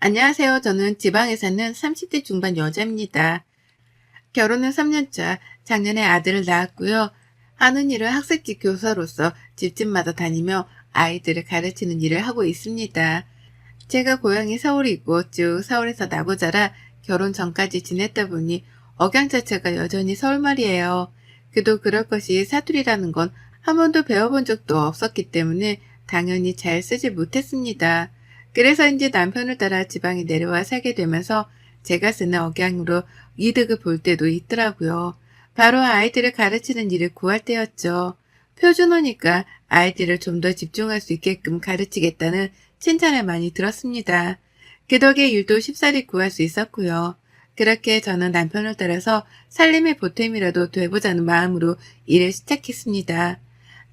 안녕하세요. 저는 지방에 사는 30대 중반 여자입니다. 결혼은 3년차, 작년에 아들을 낳았고요. 하는 일은 학생집 교사로서 집집마다 다니며 아이들을 가르치는 일을 하고 있습니다. 제가 고향이 서울이고 쭉 서울에서 나고 자라 결혼 전까지 지냈다 보니 억양 자체가 여전히 서울말이에요. 그도 그럴 것이 사투리라는 건 한 번도 배워본 적도 없었기 때문에 당연히 잘 쓰지 못했습니다. 그래서인지 남편을 따라 지방에 내려와 살게 되면서 제가 쓰는 억양으로 이득을 볼 때도 있더라고요. 바로 아이들을 가르치는 일을 구할 때였죠. 표준어니까 아이들을 좀 더 집중할 수 있게끔 가르치겠다는 칭찬을 많이 들었습니다. 그 덕에 일도 쉽사리 구할 수 있었고요. 그렇게 저는 남편을 따라서 살림의 보탬이라도 돼보자는 마음으로 일을 시작했습니다.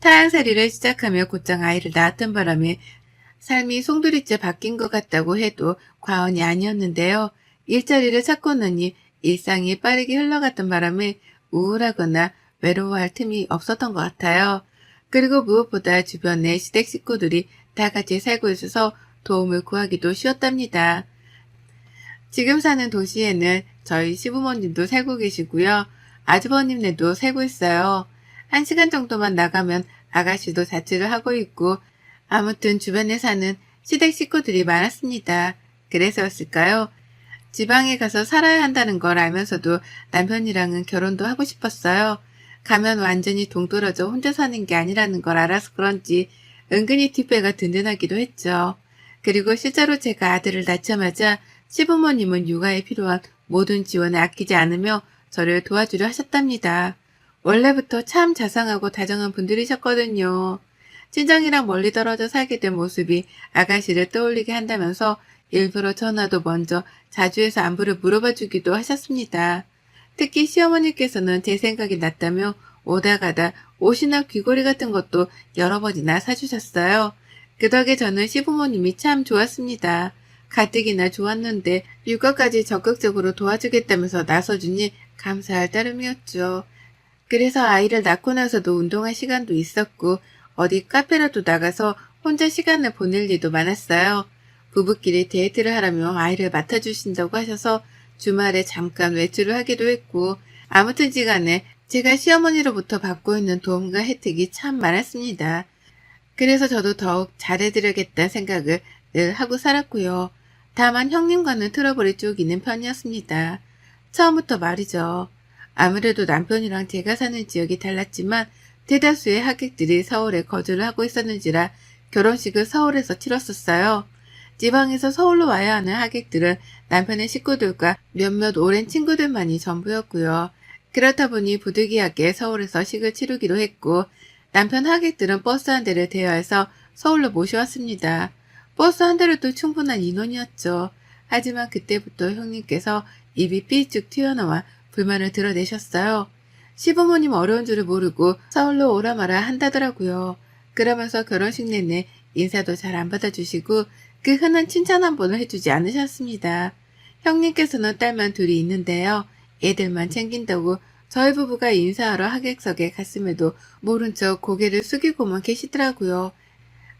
타향살이를 시작하며 곧장 아이를 낳았던 바람에 삶이 송두리째 바뀐 것 같다고 해도 과언이 아니었는데요. 일자리를 찾고 나니 일상이 빠르게 흘러갔던 바람에 우울하거나 외로워할 틈이 없었던 것 같아요. 그리고 무엇보다 주변에 시댁 식구들이 다 같이 살고 있어서 도움을 구하기도 쉬웠답니다. 지금 사는 도시에는 저희 시부모님도 살고 계시고요. 아주버님네도 살고 있어요. 1시간 정도만 나가면 아가씨도 자취를 하고 있고 아무튼 주변에 사는 시댁 식구들이 많았습니다. 그래서였을까요? 지방에 가서 살아야 한다는 걸 알면서도 남편이랑은 결혼도 하고 싶었어요. 가면 완전히 동떨어져 혼자 사는 게 아니라는 걸 알아서 그런지 은근히 뒷배가 든든하기도 했죠. 그리고 실제로 제가 아들을 낳자마자 시부모님은 육아에 필요한 모든 지원을 아끼지 않으며 저를 도와주려 하셨답니다. 원래부터 참 자상하고 다정한 분들이셨거든요. 친정이랑 멀리 떨어져 살게 된 모습이 아가씨를 떠올리게 한다면서 일부러 전화도 먼저 자주 해서 안부를 물어봐 주기도 하셨습니다. 특히 시어머니께서는 제 생각이 났다며 오다 가다 옷이나 귀걸이 같은 것도 여러 번이나 사주셨어요. 그 덕에 저는 시부모님이 참 좋았습니다. 가뜩이나 좋았는데 육아까지 적극적으로 도와주겠다면서 나서주니 감사할 따름이었죠. 그래서 아이를 낳고 나서도 운동할 시간도 있었고 어디 카페라도 나가서 혼자 시간을 보낼 일도 많았어요. 부부끼리 데이트를 하라며 아이를 맡아주신다고 하셔서 주말에 잠깐 외출을 하기도 했고 아무튼지간에 제가 시어머니로부터 받고 있는 도움과 혜택이 참 많았습니다. 그래서 저도 더욱 잘해드려야겠다는 생각을 늘 하고 살았고요. 다만 형님과는 트러블이 쭉 있는 편이었습니다. 처음부터 말이죠. 아무래도 남편이랑 제가 사는 지역이 달랐지만 대다수의 하객들이 서울에 거주를 하고 있었는지라 결혼식을 서울에서 치렀었어요. 지방에서 서울로 와야 하는 하객들은 남편의 식구들과 몇몇 오랜 친구들만이 전부였고요. 그렇다 보니 부득이하게 서울에서 식을 치르기로 했고 남편 하객들은 버스 한 대를 대여해서 서울로 모셔왔습니다. 버스 한 대로도 충분한 인원이었죠. 하지만 그때부터 형님께서 입이 삐쭉 튀어나와 불만을 드러내셨어요. 시부모님 어려운 줄을 모르고 서울로 오라 마라 한다더라고요. 그러면서 결혼식 내내 인사도 잘 안 받아주시고 그 흔한 칭찬 한 번을 해주지 않으셨습니다. 형님께서는 딸만 둘이 있는데요. 애들만 챙긴다고 저희 부부가 인사하러 하객석에 갔음에도 모른 척 고개를 숙이고만 계시더라고요.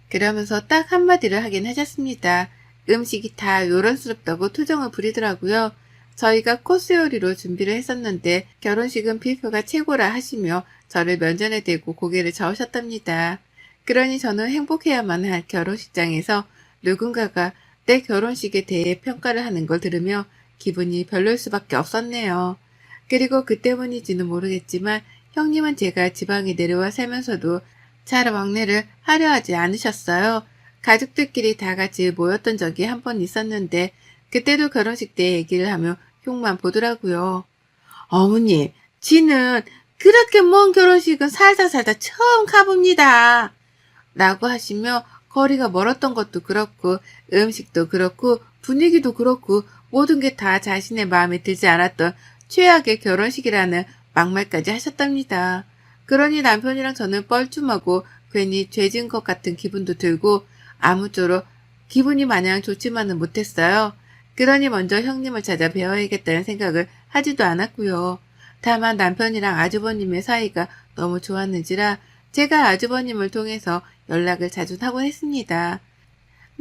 그러면서 딱 한마디를 하긴 하셨습니다. 음식이 다 요란스럽다고 투정을 부리더라고요. 저희가 코스 요리로 준비를 했었는데 결혼식은 뷔페가 최고라 하시며 저를 면전에 대고 고개를 저으셨답니다. 그러니 저는 행복해야만 할 결혼식장에서 누군가가 내 결혼식에 대해 평가를 하는 걸 들으며 기분이 별로일 수밖에 없었네요. 그리고 그 때문인지는 모르겠지만 형님은 제가 지방에 내려와 살면서도 잘 왕래를 하려 하지 않으셨어요. 가족들끼리 다 같이 모였던 적이 한 번 있었는데 그때도 결혼식 때 얘기를 하며 흉만 보더라고요. 어머니, 지는 그렇게 먼 결혼식은 살다 살다 처음 가봅니다. 라고 하시며 거리가 멀었던 것도 그렇고 음식도 그렇고 분위기도 그렇고 모든 게 다 자신의 마음에 들지 않았던 최악의 결혼식이라는 막말까지 하셨답니다. 그러니 남편이랑 저는 뻘쭘하고 괜히 죄진 것 같은 기분도 들고 아무쪼록 기분이 마냥 좋지만은 못했어요. 그러니 먼저 형님을 찾아 배워야겠다는 생각을 하지도 않았고요. 다만 남편이랑 아주버님의 사이가 너무 좋았는지라 제가 아주버님을 통해서 연락을 자주 하곤 했습니다.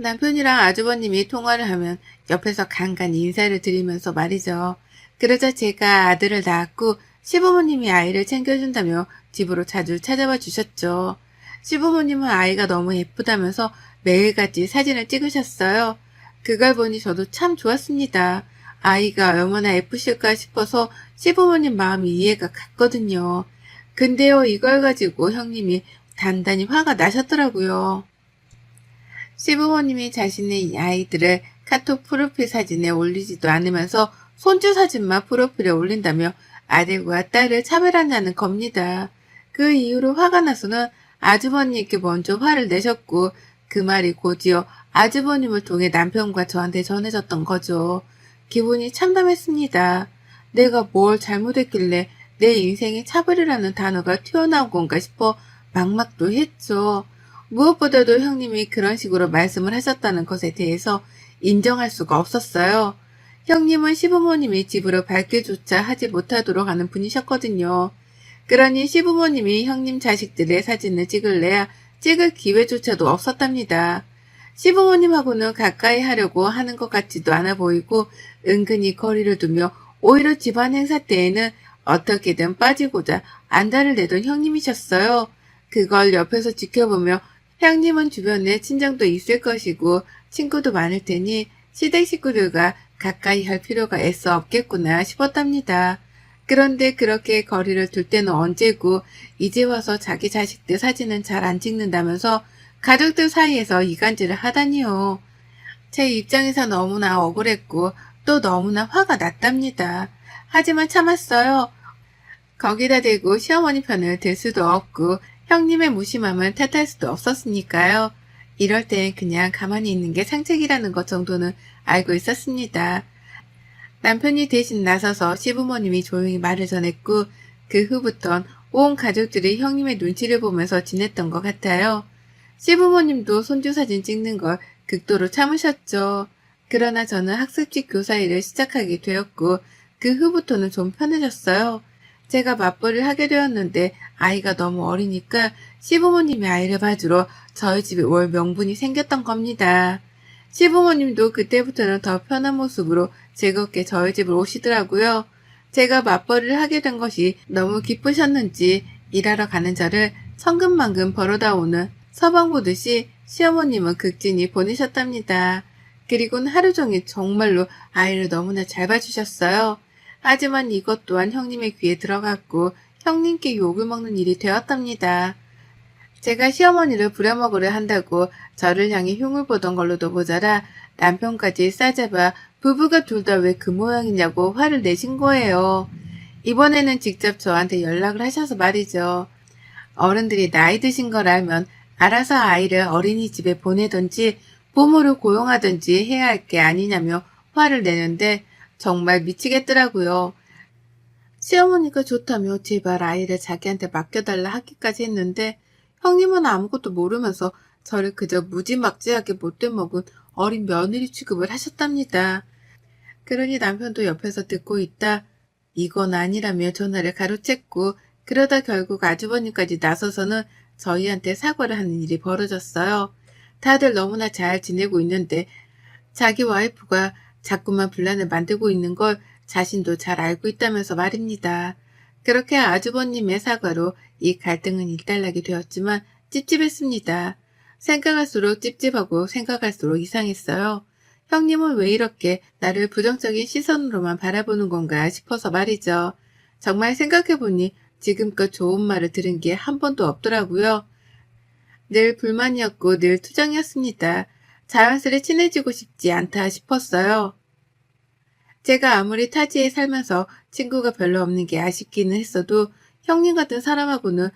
남편이랑 아주버님이 통화를 하면 옆에서 간간히 인사를 드리면서 말이죠. 그러자 제가 아들을 낳았고 시부모님이 아이를 챙겨준다며 집으로 자주 찾아와 주셨죠. 시부모님은 아이가 너무 예쁘다면서 매일같이 사진을 찍으셨어요. 그걸 보니 저도 참 좋았습니다. 아이가 얼마나 예쁘실까 싶어서 시부모님 마음이 이해가 갔거든요. 근데요, 이걸 가지고 형님이 단단히 화가 나셨더라고요. 시부모님이 자신의 아이들을 카톡 프로필 사진에 올리지도 않으면서 손주 사진만 프로필에 올린다며 아들과 딸을 차별한다는 겁니다. 그 이후로 화가 나서는 아주버님께 먼저 화를 내셨고 그 말이 곧이어 아주버님을 통해 남편과 저한테 전해졌던 거죠. 기분이 참담했습니다. 내가 뭘 잘못했길래 내 인생에 차별이라는 단어가 튀어나온 건가 싶어 막막도 했죠. 무엇보다도 형님이 그런 식으로 말씀을 하셨다는 것에 대해서 인정할 수가 없었어요. 형님은 시부모님이 집으로 밝게조차 하지 못하도록 하는 분이셨거든요. 그러니 시부모님이 형님 자식들의 사진을 찍을래야 찍을 기회조차도 없었답니다. 시부모님하고는 가까이 하려고 하는 것 같지도 않아 보이고 은근히 거리를 두며 오히려 집안 행사 때에는 어떻게든 빠지고자 안달을 내던 형님이셨어요. 그걸 옆에서 지켜보며 형님은 주변에 친정도 있을 것이고 친구도 많을 테니 시댁 식구들과 가까이 할 필요가 애써 없겠구나 싶었답니다. 그런데 그렇게 거리를 둘 때는 언제고 이제 와서 자기 자식들 사진은 잘 안 찍는다면서 가족들 사이에서 이간질을 하다니요. 제 입장에서 너무나 억울했고 또 너무나 화가 났답니다. 하지만 참았어요. 거기다 대고 시어머니 편을 들 수도 없고 형님의 무심함을 탓할 수도 없었으니까요. 이럴 땐 그냥 가만히 있는 게 상책이라는 것 정도는 알고 있었습니다. 남편이 대신 나서서 시부모님이 조용히 말을 전했고 그 후부턴 온 가족들이 형님의 눈치를 보면서 지냈던 것 같아요. 시부모님도 손주 사진 찍는 걸 극도로 참으셨죠. 그러나 저는 학습지 교사 일을 시작하게 되었고 그 후부터는 좀 편해졌어요. 제가 맞벌이를 하게 되었는데 아이가 너무 어리니까 시부모님이 아이를 봐주러 저희 집에 올 명분이 생겼던 겁니다. 시부모님도 그때부터는 더 편한 모습으로 즐겁게 저희 집을 오시더라고요. 제가 맞벌이를 하게 된 것이 너무 기쁘셨는지 일하러 가는 저를 천근만근 벌어다 오는 서방 보듯이 시어머님은 극진히 보내셨답니다. 그리고는 하루 종일 정말로 아이를 너무나 잘 봐주셨어요. 하지만 이것 또한 형님의 귀에 들어갔고 형님께 욕을 먹는 일이 되었답니다. 제가 시어머니를 부려먹으려 한다고 저를 향해 흉을 보던 걸로도 모자라 남편까지 싸잡아 부부가 둘 다 왜 그 모양이냐고 화를 내신 거예요. 이번에는 직접 저한테 연락을 하셔서 말이죠. 어른들이 나이 드신 걸 알면 알아서 아이를 어린이집에 보내든지 부모를 고용하든지 해야 할 게 아니냐며 화를 내는데 정말 미치겠더라고요. 시어머니가 좋다며 제발 아이를 자기한테 맡겨달라 하기까지 했는데 형님은 아무것도 모르면서 저를 그저 무지막지하게 못돼 먹은 어린 며느리 취급을 하셨답니다. 그러니 남편도 옆에서 듣고 있다. 이건 아니라며 전화를 가로챘고 그러다 결국 아주버님까지 나서서는 저희한테 사과를 하는 일이 벌어졌어요. 다들 너무나 잘 지내고 있는데 자기 와이프가 자꾸만 분란을 만들고 있는 걸 자신도 잘 알고 있다면서 말입니다. 그렇게 아주버님의 사과로 이 갈등은 일단락이 되었지만 찝찝했습니다. 생각할수록 찝찝하고 생각할수록 이상했어요. 형님은 왜 이렇게 나를 부정적인 시선으로만 바라보는 건가 싶어서 말이죠. 정말 생각해보니 지금껏 좋은 말을 들은 게 한 번도 없더라고요. 늘 불만이었고 늘 투정이었습니다. 자연스레 친해지고 싶지 않다 싶었어요. 제가 아무리 타지에 살면서 친구가 별로 없는 게 아쉽기는 했어도 형님 같은 사람하고는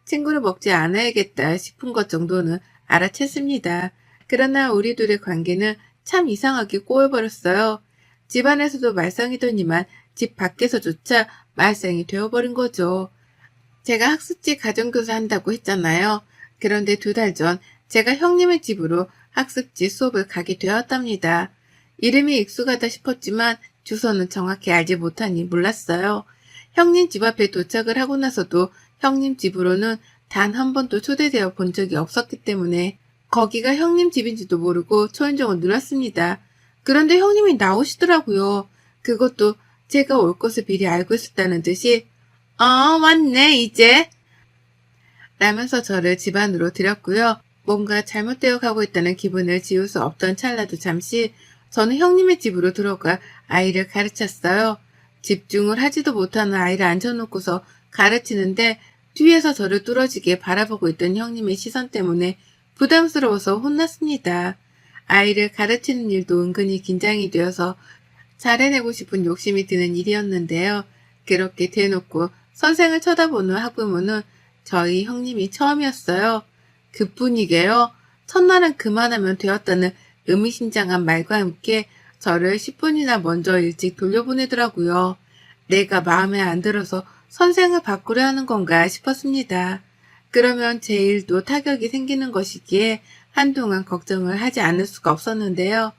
친구를 먹지 않아야겠다 싶은 것 정도는 알아챘습니다. 그러나 우리 둘의 관계는 참 이상하게 꼬여버렸어요. 집안에서도 말썽이더니만 집 밖에서조차 말썽이 되어버린 거죠. 제가 학습지 가정교사 한다고 했잖아요. 그런데 2달 전 제가 형님의 집으로 학습지 수업을 가게 되었답니다. 이름이 익숙하다 싶었지만 주소는 정확히 알지 못하니 몰랐어요. 형님 집 앞에 도착을 하고 나서도 형님 집으로는 단 한 번도 초대되어 본 적이 없었기 때문에 거기가 형님 집인지도 모르고 초인종을 눌렀습니다. 그런데 형님이 나오시더라고요. 그것도 제가 올 것을 미리 알고 있었다는 듯이 왔네 이제 라면서 저를 집 안으로 들였고요. 뭔가 잘못되어 가고 있다는 기분을 지울 수 없던 찰나도 잠시 저는 형님의 집으로 들어가 아이를 가르쳤어요. 집중을 하지도 못하는 아이를 앉혀놓고서 가르치는데 뒤에서 저를 뚫어지게 바라보고 있던 형님의 시선 때문에 부담스러워서 혼났습니다. 아이를 가르치는 일도 은근히 긴장이 되어서 잘해내고 싶은 욕심이 드는 일이었는데요. 그렇게 대놓고 선생을 쳐다보는 학부모는 저희 형님이 처음이었어요. 그뿐이게요. 첫날은 그만하면 되었다는 의미심장한 말과 함께 저를 10분이나 먼저 일찍 돌려보내더라고요. 내가 마음에 안 들어서 선생을 바꾸려 하는 건가 싶었습니다. 그러면 제 일도 타격이 생기는 것이기에 한동안 걱정을 하지 않을 수가 없었는데요.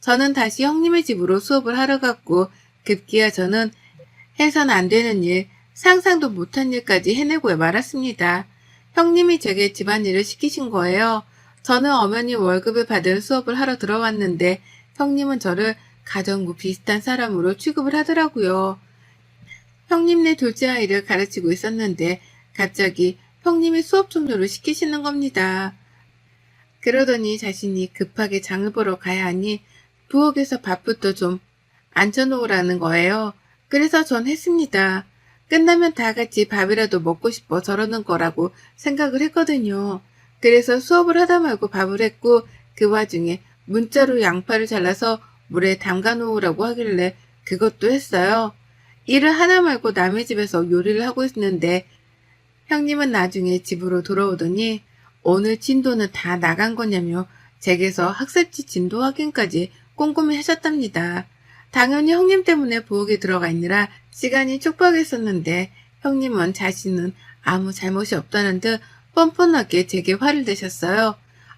저는 다시 형님의 집으로 수업을 하러 갔고 급기야 저는 해선 안 되는 일, 상상도 못한 일까지 해내고 말았습니다. 형님이 제게 집안일을 시키신 거예요. 저는 엄연히 월급을 받은 수업을 하러 들어왔는데 형님은 저를 가정부 비슷한 사람으로 취급을 하더라고요. 형님네 둘째 아이를 가르치고 있었는데 갑자기 형님이 수업 종료를 시키시는 겁니다. 그러더니 자신이 급하게 장을 보러 가야 하니 부엌에서 밥부터 좀 앉혀놓으라는 거예요. 그래서 전 했습니다. 끝나면 다 같이 밥이라도 먹고 싶어 저러는 거라고 생각을 했거든요. 그래서 수업을 하다 말고 밥을 했고 그 와중에 문자로 양파를 잘라서 물에 담가 놓으라고 하길래 그것도 했어요. 일을 하나 말고 남의 집에서 요리를 하고 있는데 형님은 나중에 집으로 돌아오더니 오늘 진도는 다 나간 거냐며 제게서 학습지 진도 확인까지 꼼꼼히 하셨답니다. 당연히 형님 때문에 부엌에 들어가 있느라 시간이 촉박했었는데 형님은 자신은 아무 잘못이 없다는 듯 뻔뻔하게 제게 화를 내셨어요.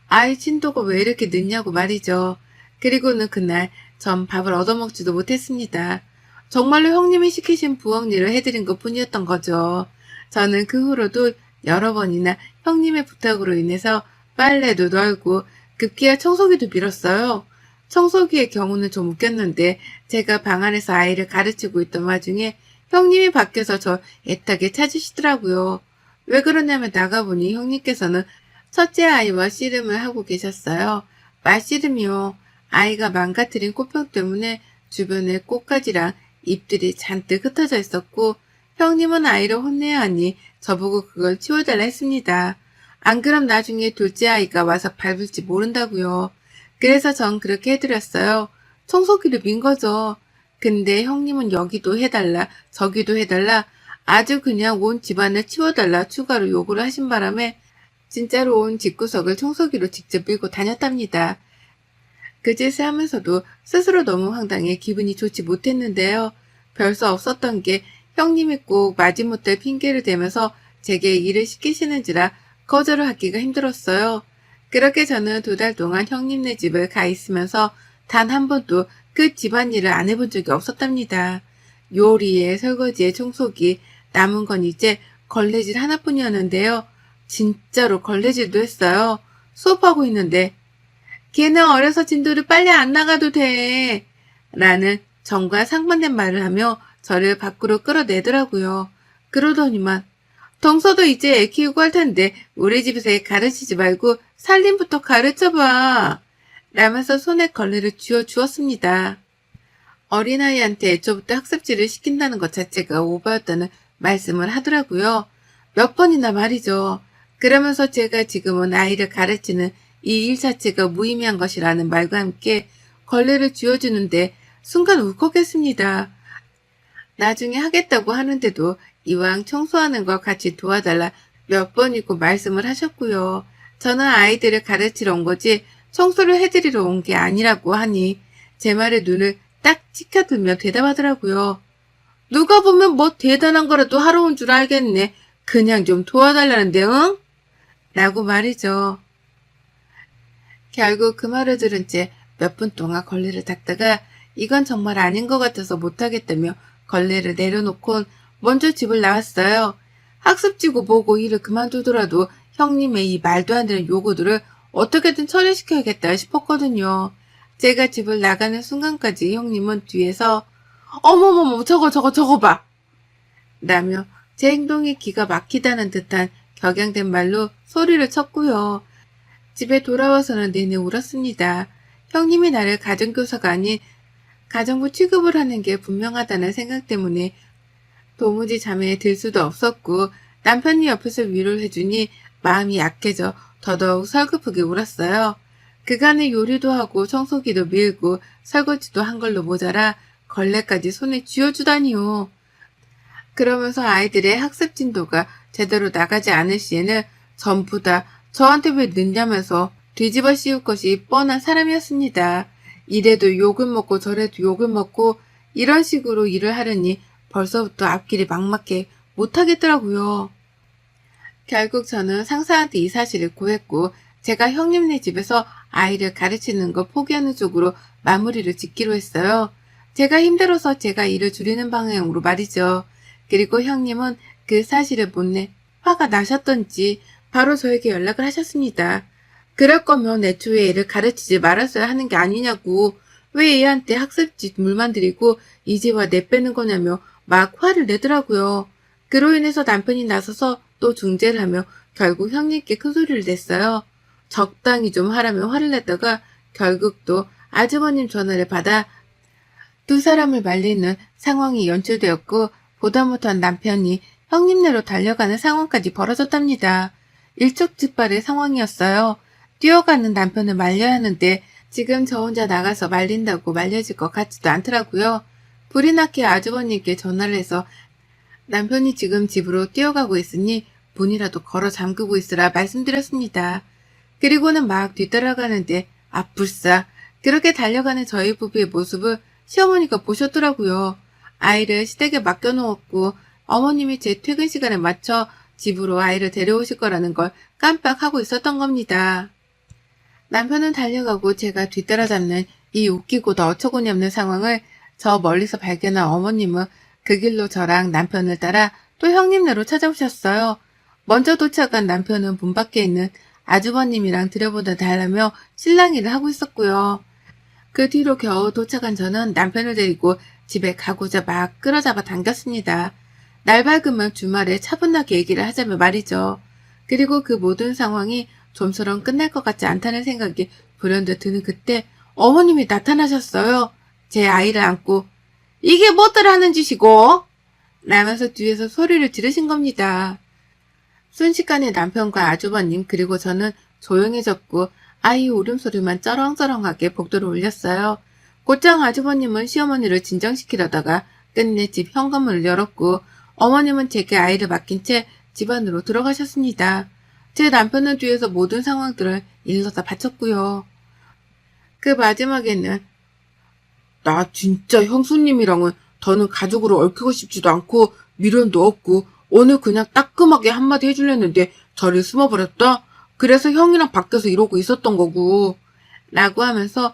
아이 진도가 왜 이렇게 늦냐고 말이죠. 그리고는 그날 전 밥을 얻어먹지도 못했습니다. 정말로 형님이 시키신 부엌 일을 해드린 것 뿐이었던 거죠. 저는 그 후로도 여러 번이나 형님의 부탁으로 인해서 빨래도 널고 급기야 청소기도 밀었어요. 청소기의 경우는 좀 웃겼는데 제가 방 안에서 아이를 가르치고 있던 와중에 형님이 밖에서 저 애타게 찾으시더라고요. 왜 그러냐면 나가보니 형님께서는 첫째 아이와 씨름을 하고 계셨어요. 말씨름이요. 아이가 망가뜨린 꽃병 때문에 주변에 꽃가지랑 잎들이 잔뜩 흩어져 있었고 형님은 아이를 혼내야 하니 저보고 그걸 치워달라 했습니다. 안 그럼 나중에 둘째 아이가 와서 밟을지 모른다고요. 그래서 전 그렇게 해드렸어요. 청소기를 민 거죠. 근데 형님은 여기도 해달라 저기도 해달라 아주 그냥 온 집안을 치워달라 추가로 요구를 하신 바람에 진짜로 온 집구석을 청소기로 직접 밀고 다녔답니다. 그 짓을 하면서도 스스로 너무 황당해 기분이 좋지 못했는데요. 별 수 없었던 게 형님이 꼭 마지못할 핑계를 대면서 제게 일을 시키시는지라 거절을 하기가 힘들었어요. 그렇게 저는 2달 동안 형님네 집을 가 있으면서 단 한 번도 그 집안일을 안 해본 적이 없었답니다. 요리에 설거지에 청소기, 남은 건 이제 걸레질 하나뿐이었는데요. 진짜로 걸레질도 했어요. 수업하고 있는데 걔는 어려서 진도를 빨리 안 나가도 돼 라는 정과 상반된 말을 하며 저를 밖으로 끌어내더라고요. 그러더니만 덩서도 이제 애 키우고 할 텐데 우리 집에서 애 가르치지 말고 살림부터 가르쳐봐 라면서 손에 걸레를 쥐어주었습니다. 어린아이한테 애초부터 학습지를 시킨다는 것 자체가 오바였다는 말씀을 하더라고요. 몇 번이나 말이죠. 그러면서 제가 지금은 아이를 가르치는 이 일 자체가 무의미한 것이라는 말과 함께 걸레를 쥐어주는데 순간 울컥했습니다. 나중에 하겠다고 하는데도 이왕 청소하는 거 같이 도와달라 몇 번이고 말씀을 하셨고요. 저는 아이들을 가르치러 온 거지 청소를 해드리러 온 게 아니라고 하니 제 말에 눈을 딱 치켜들며 대답하더라고요. 누가 보면 뭐 대단한 거라도 하러 온 줄 알겠네. 그냥 좀 도와달라는데 응? 라고 말이죠. 결국 그 말을 들은 채 몇 분 동안 걸레를 닦다가 이건 정말 아닌 것 같아서 못하겠다며 걸레를 내려놓곤 먼저 집을 나왔어요. 학습지고 뭐고 일을 그만두더라도 형님의 이 말도 안 되는 요구들을 어떻게든 처리시켜야겠다 싶었거든요. 제가 집을 나가는 순간까지 형님은 뒤에서 어머머머 저거 봐! 라며 제 행동이 기가 막히다는 듯한 격양된 말로 소리를 쳤고요. 집에 돌아와서는 내내 울었습니다. 형님이 나를 가정교사가 아닌 가정부 취급을 하는 게 분명하다는 생각 때문에 도무지 잠에 들 수도 없었고 남편이 옆에서 위로를 해주니 마음이 약해져 더더욱 서글프게 울었어요. 그간에 요리도 하고 청소기도 밀고 설거지도 한 걸로 모자라 걸레까지 손에 쥐어주다니요. 그러면서 아이들의 학습 진도가 제대로 나가지 않을 시에는 전부 다 저한테 왜 늦냐면서 뒤집어 씌울 것이 뻔한 사람이었습니다. 이래도 욕을 먹고 저래도 욕을 먹고 이런 식으로 일을 하려니 벌써부터 앞길이 막막해 못하겠더라고요. 결국 저는 상사한테 이 사실을 고했고 제가 형님네 집에서 아이를 가르치는 거 포기하는 쪽으로 마무리를 짓기로 했어요. 제가 힘들어서 제가 일을 줄이는 방향으로 말이죠. 그리고 형님은 그 사실을 못내 화가 나셨던지 바로 저에게 연락을 하셨습니다. 그럴 거면 애초에 애를 가르치지 말았어야 하는 게 아니냐고, 왜 애한테 학습지 물만 들이고 이제와 내빼는 거냐며 막 화를 내더라고요. 그로 인해서 남편이 나서서 또 중재를 하며 결국 형님께 큰 소리를 냈어요. 적당히 좀 하라며 화를 냈다가 결국 또 아주버님 전화를 받아 두 사람을 말리는 상황이 연출되었고 보다 못한 남편이 형님네로 달려가는 상황까지 벌어졌답니다. 일촉즉발의 상황이었어요. 뛰어가는 남편을 말려야 하는데 지금 저 혼자 나가서 말린다고 말려질 것 같지도 않더라고요. 불이 나게 아주버님께 전화를 해서 남편이 지금 집으로 뛰어가고 있으니 문이라도 걸어 잠그고 있으라 말씀드렸습니다. 그리고는 막 뒤따라가는데 불싸 그렇게 달려가는 저희 부부의 모습을 시어머니가 보셨더라고요. 아이를 시댁에 맡겨놓았고 어머님이 제 퇴근 시간에 맞춰 집으로 아이를 데려오실 거라는 걸 깜빡하고 있었던 겁니다. 남편은 달려가고 제가 뒤따라잡는 이 웃기고도 어처구니 없는 상황을 저 멀리서 발견한 어머님은 그 길로 저랑 남편을 따라 또 형님네로 찾아오셨어요. 먼저 도착한 남편은 문 밖에 있는 아주버님이랑 들여보다 달라며 실랑이를 하고 있었고요. 그 뒤로 겨우 도착한 저는 남편을 데리고 집에 가고자 막 끌어잡아 당겼습니다. 날 밝으면 주말에 차분하게 얘기를 하자며 말이죠. 그리고 그 모든 상황이 좀처럼 끝날 것 같지 않다는 생각이 불현듯 드는 그때 어머님이 나타나셨어요. 제 아이를 안고 이게 뭐들 하는 짓이고? 라면서 뒤에서 소리를 지르신 겁니다. 순식간에 남편과 아주버님 그리고 저는 조용해졌고 아이 울음소리만 쩌렁쩌렁하게 복도를 울렸어요. 곧장 아주버님은 시어머니를 진정시키려다가 끝내 집 현관문을 열었고 어머님은 제게 아이를 맡긴 채 집 안으로 들어가셨습니다. 제 남편은 뒤에서 모든 상황들을 일러다 바쳤고요. 그 마지막에는 나 진짜 형수님이랑은 더는 가족으로 얽히고 싶지도 않고 미련도 없고 오늘 그냥 따끔하게 한마디 해주려는데 저를 숨어버렸다. 그래서 형이랑 밖에서 이러고 있었던 거고 라고 하면서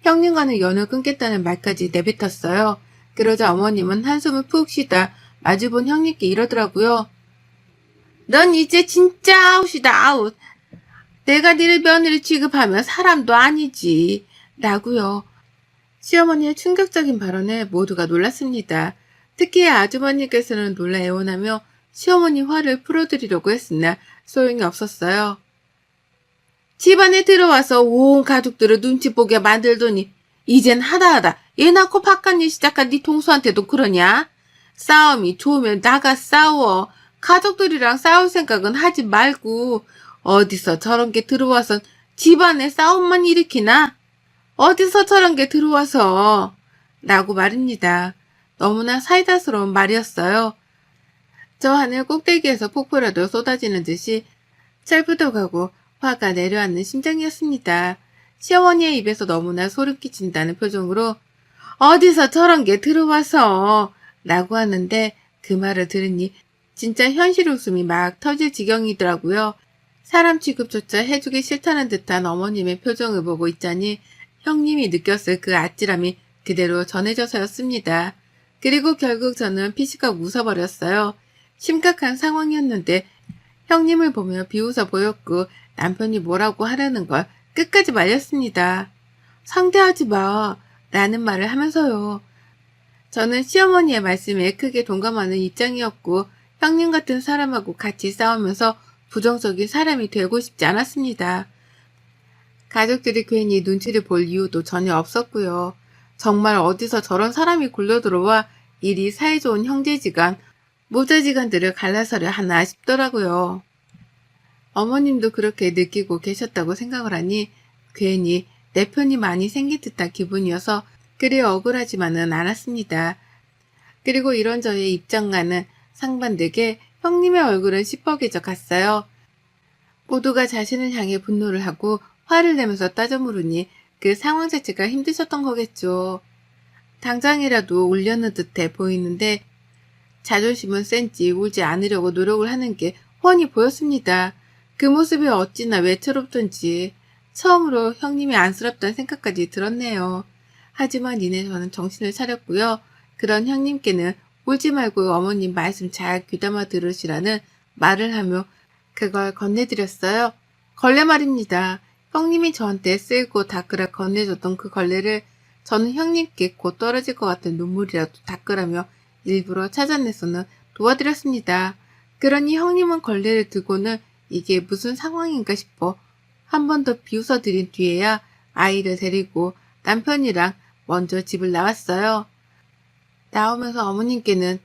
형님과는 연을 끊겠다는 말까지 내뱉었어요. 그러자 어머님은 한숨을 푹 쉬다 마주본 형님께 이러더라고요. 넌 이제 진짜 아웃이다 아웃. 내가 니를 며느리 취급하면 사람도 아니지 라고요. 시어머니의 충격적인 발언에 모두가 놀랐습니다. 특히 아주버님께서는 놀라 애원하며 시어머니 화를 풀어드리려고 했으나 소용이 없었어요. 집안에 들어와서 온 가족들을 눈치 보게 만들더니 이젠 하다하다 애 낳고 바깥 일 시작한 네 동수한테도 그러냐? 싸움이 좋으면 나가 싸워. 가족들이랑 싸울 생각은 하지 말고 어디서 저런 게 들어와선 집안에 싸움만 일으키나? 어디서 저런 게 들어와서 라고 말입니다. 너무나 사이다스러운 말이었어요. 저 하늘 꼭대기에서 폭포라도 쏟아지는 듯이 철부덕하고 화가 내려앉는 심정이었습니다. 시어머니의 입에서 너무나 소름 끼친다는 표정으로 어디서 저런 게 들어와서 라고 하는데 그 말을 들으니 진짜 현실 웃음이 막 터질 지경이더라고요. 사람 취급조차 해주기 싫다는 듯한 어머님의 표정을 보고 있자니 형님이 느꼈을 그 아찔함이 그대로 전해져서였습니다. 그리고 결국 저는 피식하고 웃어버렸어요. 심각한 상황이었는데 형님을 보며 비웃어 보였고 남편이 뭐라고 하라는 걸 끝까지 말렸습니다. 상대하지 마. 라는 말을 하면서요. 저는 시어머니의 말씀에 크게 동감하는 입장이었고 형님 같은 사람하고 같이 싸우면서 부정적인 사람이 되고 싶지 않았습니다. 가족들이 괜히 눈치를 볼 이유도 전혀 없었고요. 정말 어디서 저런 사람이 굴러들어와 일이 사이좋은 형제지간, 모자지간들을 갈라서려 하나 싶더라고요. 어머님도 그렇게 느끼고 계셨다고 생각을 하니 괜히 내 편이 많이 생긴 듯한 기분이어서 그리 억울하지만은 않았습니다. 그리고 이런 저의 입장과는 상반되게 형님의 얼굴은 시뻘개져 갔어요. 모두가 자신을 향해 분노를 하고 화를 내면서 따져 물으니 그 상황 자체가 힘드셨던 거겠죠. 당장이라도 울려는 듯해 보이는데 자존심은 센지 울지 않으려고 노력을 하는 게 훤히 보였습니다. 그 모습이 어찌나 외처롭던지 처음으로 형님이 안쓰럽다는 생각까지 들었네요. 하지만 이내 저는 정신을 차렸고요. 그런 형님께는 울지 말고 어머님 말씀 잘 귀담아 들으시라는 말을 하며 그걸 건네드렸어요. 걸레 말입니다. 형님이 저한테 쓸고 닦으라 건네줬던 그 걸레를 저는 형님께 곧 떨어질 것 같은 눈물이라도 닦으라며 일부러 찾아내서는 도와드렸습니다. 그러니 형님은 걸레를 들고는 이게 무슨 상황인가 싶어 한 번 더 비웃어드린 뒤에야 아이를 데리고 남편이랑 먼저 집을 나왔어요. 나오면서 어머님께는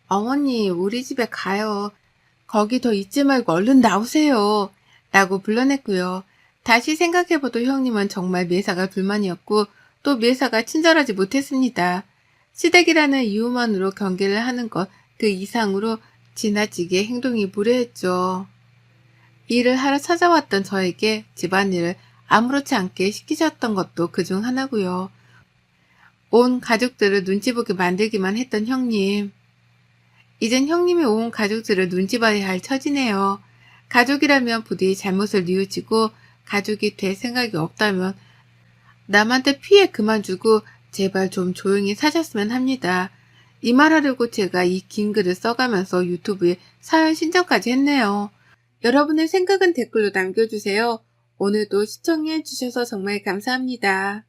어머니 우리 집에 가요. 거기 더 있지 말고 얼른 나오세요. 라고 불러냈고요. 다시 생각해봐도 형님은 정말 매사가 불만이었고 또 매사가 친절하지 못했습니다. 시댁이라는 이유만으로 경계를 하는 것 그 이상으로 지나치게 행동이 무례했죠. 일을 하러 찾아왔던 저에게 집안일을 아무렇지 않게 시키셨던 것도 그중 하나고요. 온 가족들을 눈치 보게 만들기만 했던 형님. 이젠 형님이 온 가족들을 눈치 봐야 할 처지네요. 가족이라면 부디 잘못을 뉘우치고 가족이 될 생각이 없다면 남한테 피해 그만 주고 제발 좀 조용히 사셨으면 합니다. 이 말하려고 제가 이 긴 글을 써가면서 유튜브에 사연 신청까지 했네요. 여러분의 생각은 댓글로 남겨주세요. 오늘도 시청해 주셔서 정말 감사합니다.